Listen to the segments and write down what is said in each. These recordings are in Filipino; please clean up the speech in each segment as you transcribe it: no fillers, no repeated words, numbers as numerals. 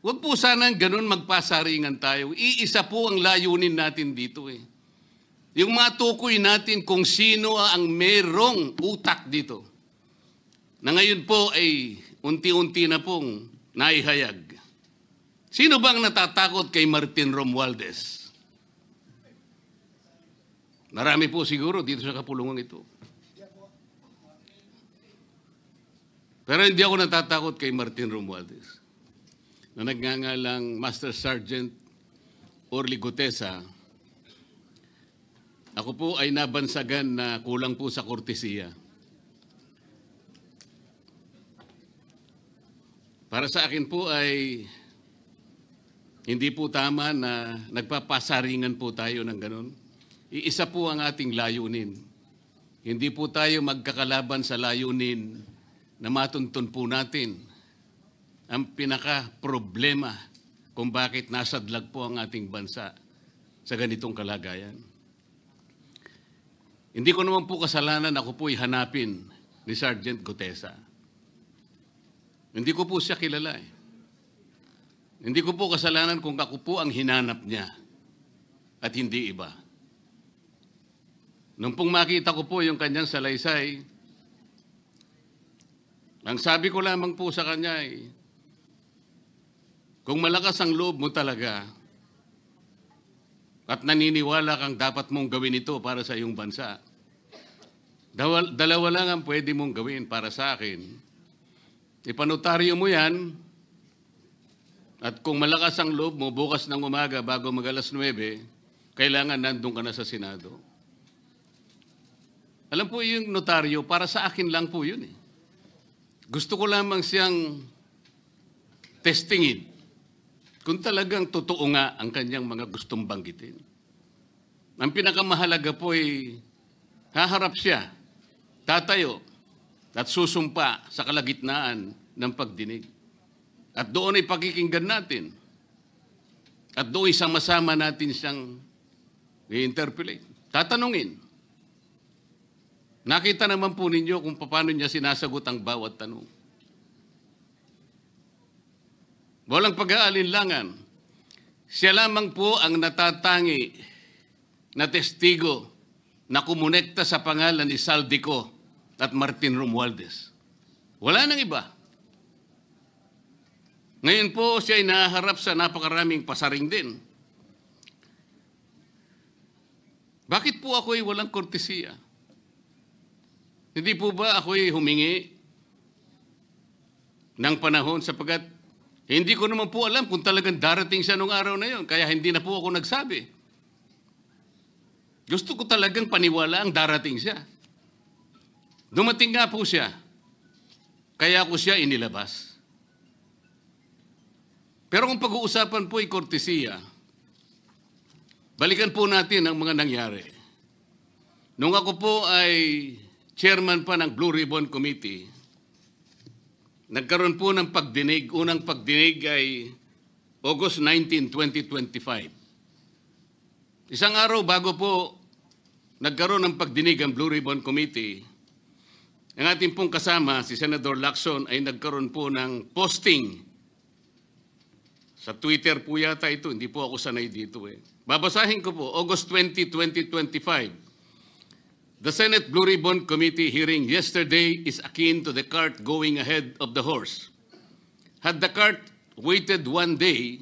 Huwag po sanang ganun magpasaringan tayo. Iisa po ang layunin natin dito eh. Yung matukoy natin kung sino ang merong utak dito. Na ngayon po ay unti-unti na pong naihayag. Sino bang natatakot kay Martin Romualdez? Marami po siguro dito sa kapulungan ito. Pero hindi ako natatakot kay Martin Romualdez. Na nagngangalang Master Sergeant Orly Gutesa, ako po ay nabansagan na kulang po sa kortesiya. Para sa akin po ay hindi po tama na nagpapasaringan po tayo ng ganun. Iisa po ang ating layunin. Hindi po tayo magkakalaban sa layunin na matuntun po natin ang pinaka-problema kung bakit nasadlag po ang ating bansa sa ganitong kalagayan. Hindi ko naman po kasalanan ako po'y hanapin ni Sergeant Gutesa. Hindi ko po siya kilala eh. Hindi ko po kasalanan kung ako po ang hinanap niya at hindi iba. Nung pong makita ko po yung kanyang salaysay, ang sabi ko lamang po sa kanya ay, kung malakas ang loob mo talaga at naniniwala kang dapat mong gawin ito para sa iyong bansa, dalawa lang ang pwede mong gawin para sa akin. Ipanotaryo mo yan at kung malakas ang loob mo, bukas ng umaga bago mag-alas 9, kailangan nandun ka na sa Senado. Alam po yung notaryo, para sa akin lang po yun eh. Gusto ko lamang siyang testingin kung talagang totoo nga ang kanyang mga gustong banggitin. Ang pinakamahalaga po ay haharap siya, tatayo, at susumpa sa kalagitnaan ng pagdinig. At doon ay pakikinggan natin. At doon ay sama-sama natin siyang i-interpolate. Tatanungin. Nakita naman po ninyo kung paano niya sinasagot ang bawat tanong. Walang pag-aalinlangan. Siya lamang po ang natatangi na testigo na kumonekta sa pangalan ni Saldico at Martin Romualdez. Wala nang iba. Ngayon po siya ay naharap sa napakaraming pasaring din. Bakit po ako ay walang kortesiya? Hindi po ba ako ay humingi ng panahon sapagkat hindi ko naman po alam kung talagang darating siya nung araw na yon, kaya hindi na po ako nagsabi. Gusto ko talagang paniwala ang darating siya. Dumating nga po siya, kaya ko siya inilabas. Pero kung pag-uusapan po ay kortesiya, balikan po natin ang mga nangyari. Nung ako po ay chairman pa ng Blue Ribbon Committee, nagkaroon po ng pagdinig. Unang pagdinig ay August 19, 2025. Isang araw bago po nagkaroon ng pagdinig ang Blue Ribbon Committee, ang ating pong kasama, si Senator Lacson, ay nagkaroon po ng posting. Sa Twitter po yata ito, hindi po ako sanay dito eh. Babasahin ko po, August 20, 2025. The Senate Blue Ribbon Committee hearing yesterday is akin to the cart going ahead of the horse. Had the cart waited one day,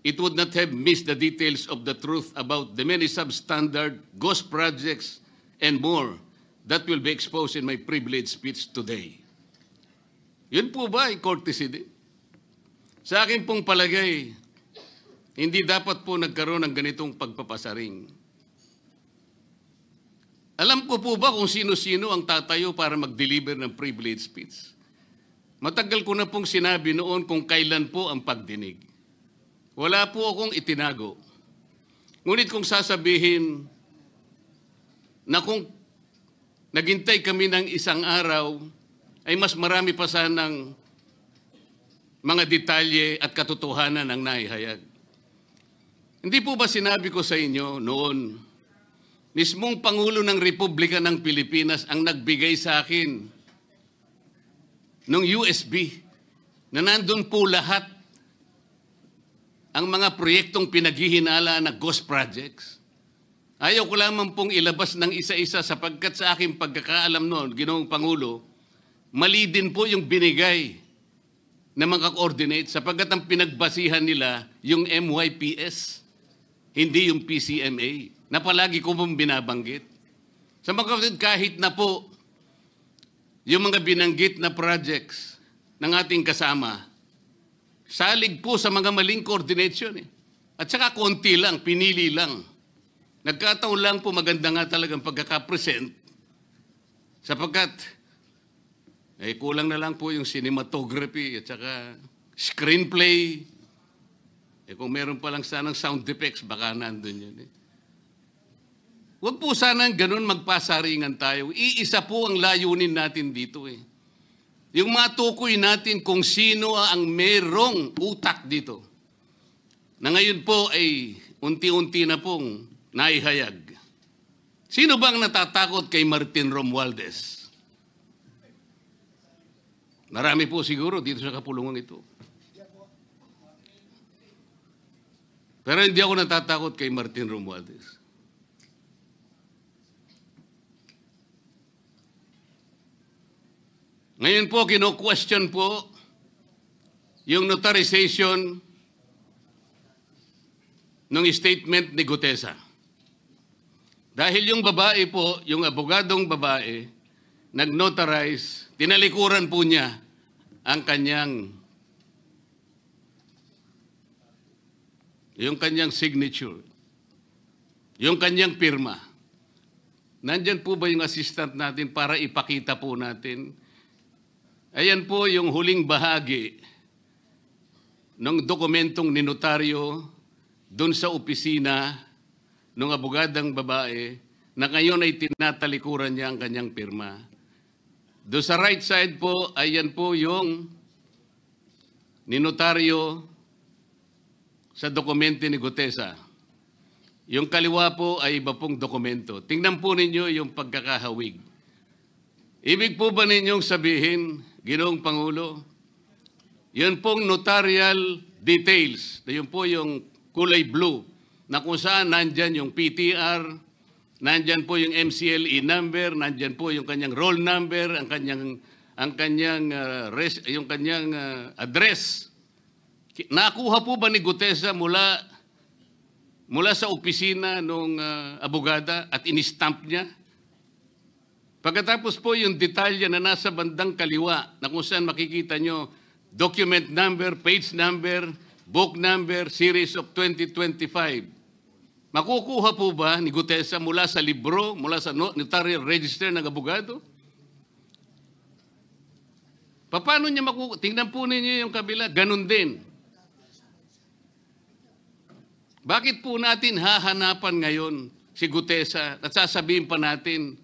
it would not have missed the details of the truth about the many substandard ghost projects and more that will be exposed in my privileged speech today. Yun po ba ay courtesy din? Sa akin pong palagay, hindi dapat po nagkaroon ng ganitong pagpapasaring. Alam ko po ba kung sino-sino ang tatayo para mag-deliver ng privilege speech? Matagal ko na pong sinabi noon kung kailan po ang pagdinig. Wala po akong itinago. Ngunit kung sasabihin na kung naghintay kami ng isang araw, ay mas marami pa sanang mga detalye at katotohanan ang naihayag. Hindi po ba sinabi ko sa inyo noon, mismong Pangulo ng Republika ng Pilipinas ang nagbigay sa akin ng USB na nandun po lahat ang mga proyektong pinaghihinala na ghost projects. Ayaw ko lamang pong ilabas ng isa-isa sapagkat sa aking pagkakaalam noon, Ginoong Pangulo, mali din po yung binigay na mga coordinate sapagkat ang pinagbasihan nila yung MYPS, hindi yung PCMA, na palagi ko pong binabanggit. Sa mga kapatid, kahit na po yung mga binanggit na projects ng ating kasama, salig po sa mga maling coordination. At saka konti lang, pinili lang. Nagkataon lang po maganda nga talagang pagkakapresent sapagkat kulang na lang po yung cinematography at saka screenplay. Kung meron pa lang sanang sound effects, baka nandun yun. Huwag po sanang ganun magpasaringan tayo. Iisa po ang layunin natin dito. Yung matukoy natin kung sino ang merong utak dito. Na ngayon po ay unti-unti na pong naihayag. Sino bang natatakot kay Martin Romualdez? Marami po siguro dito sa kapulungan ito. Pero hindi ako natatakot kay Martin Romualdez. Ngayon po, kino-question po yung notarization ng statement ni Gutesa. Dahil yung babae po, yung abogadong babae, nag-notarize, tinalikuran po niya ang yung kanyang signature, yung kanyang pirma. Nandyan po ba yung assistant natin para ipakita po natin? Ayan po yung huling bahagi ng dokumentong ninotaryo doon sa opisina ng abogadang babae na ngayon ay tinatalikuran niya ang kanyang pirma. Doon sa right side po, ayan po yung ninotaryo sa dokumento ni Gutesa. Yung kaliwa po ay iba pong dokumento. Tingnan po ninyo yung pagkakahawig. Ibig po ba ninyong sabihin, Ginoong Pangulo, yun pong notarial details, yun po yung kulay blue, na kung saan nandyan yung PTR, nandyan po yung MCLE number, nandyan po yung kanyang roll number, yung kanyang address. Nakuha po ba ni Gutesa mula sa opisina ng abogada at in-stamp niya? Pagkatapos po yung detalye na nasa bandang kaliwa na kung saan makikita nyo document number, page number, book number, series of 2025. Makukuha po ba ni Gutesa mula sa libro, mula sa notarial register ng abogado? Paano niya makukuha? Tingnan po ninyo yung kabila, ganun din. Bakit po natin hahanapan ngayon si Gutesa at sasabihin pa natin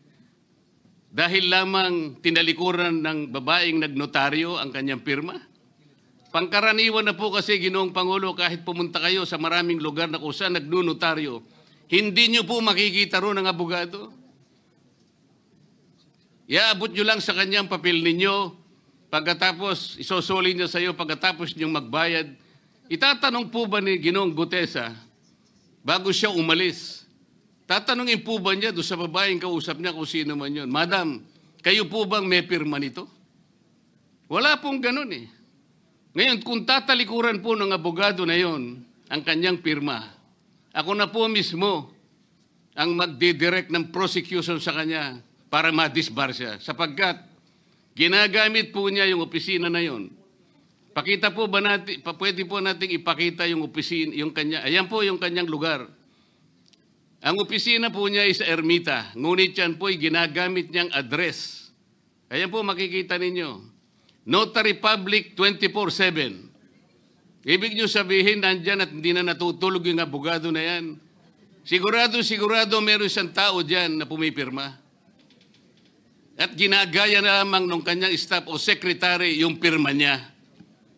dahil lamang tinalikuran ng babaeng nagnotaryo ang kanyang pirma? Pangkaraniwan na po kasi, Ginoong Pangulo, kahit pumunta kayo sa maraming lugar na kung saan nagnotaryo, hindi nyo po makikita ron ang abogado. Iaabot nyo lang sa kanyang papel ninyo, pagkatapos isosoli niya sa iyo, pagkatapos nyo magbayad. Itatanong po ba ni Ginoong Gutesa, bago siya umalis, tatanungin po ba niya doon sa babaeng kausap niya kung sino man yun, Madam, kayo po bang may pirma nito? Wala pong ganun eh. Ngayon, kung tatalikuran po ng abogado na yon ang kanyang pirma, ako na po mismo ang magdidirect ng prosecution sa kanya para ma-disbar siya. Sapagkat ginagamit po niya yung opisina na yon. Pakita po ba natin, pwede po nating ipakita yung opisina, yung kanya, ayan po yung kanyang lugar. Ang opisina po niya ay sa Ermita, ngunit yan po ay ginagamit niyang address. Ayan po makikita ninyo. Notary Public 24/7. Ibig nyo sabihin, nandyan at hindi na natutulog yung abogado na yan. Sigurado meron siyang tao dyan na pumipirma. At ginagaya na lamang ng kanyang staff o secretary yung pirma niya.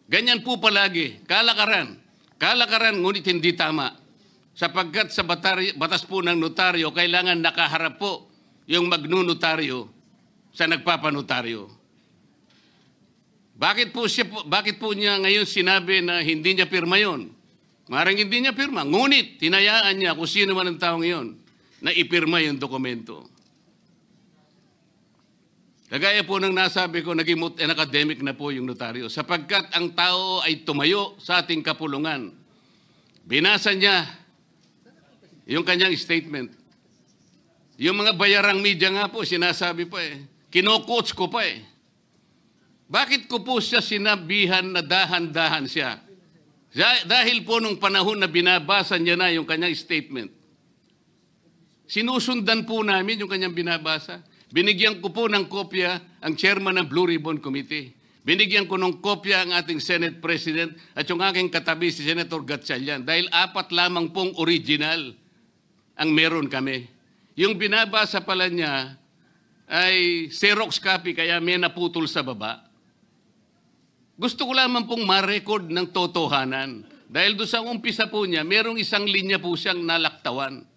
Ganyan po palagi. Kalakaran. Kalakaran, ngunit hindi tama. Sapagkat sa batas po ng notaryo, kailangan nakaharap po yung magnunotaryo sa nagpapanotaryo. Bakit po niya ngayon sinabi na hindi niya pirma yon? Maring hindi niya pirma. Ngunit, tinayaan niya kung sino man ang taong iyon na ipirma yung dokumento. Kagaya po ng nasabi ko, naging academic na po yung notaryo. Sapagkat ang tao ay tumayo sa ating kapulungan. Binasa niya yung kanyang statement. Yung mga bayarang media nga po, sinasabi pa kino-coach ko pa Bakit ko po siya sinabihan na dahan-dahan siya? Dahil po nung panahon na binabasa niya na yung kanyang statement, sinusundan po namin yung kanyang binabasa. Binigyan ko po ng kopya ang chairman ng Blue Ribbon Committee. Binigyan ko ng kopya ang ating Senate President at yung aking katabi si Senator Gatchalian dahil 4 lamang pong original ang meron kami. Yung binabasa pala niya ay Xerox copy kaya may naputol sa baba. Gusto ko lamang pong ma-record ng totohanan. Dahil doon sa umpisa po niya, merong isang linya po siyang nalaktawan.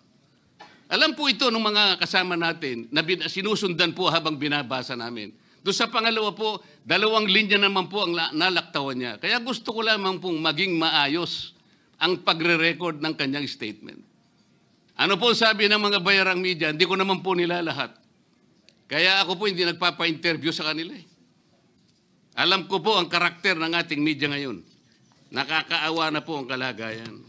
Alam po ito ng mga kasama natin na sinusundan po habang binabasa namin. Doon sa pangalawa po, 2 linya naman po ang nalaktawan niya. Kaya gusto ko lamang pong maging maayos ang pagre-record ng kanyang statement. Ano po sabi ng mga bayarang media? Hindi ko naman po nila lahat. Kaya ako po hindi nagpapa-interview sa kanila Alam ko po ang karakter ng ating media ngayon. Nakakaawa na po ang kalagayan.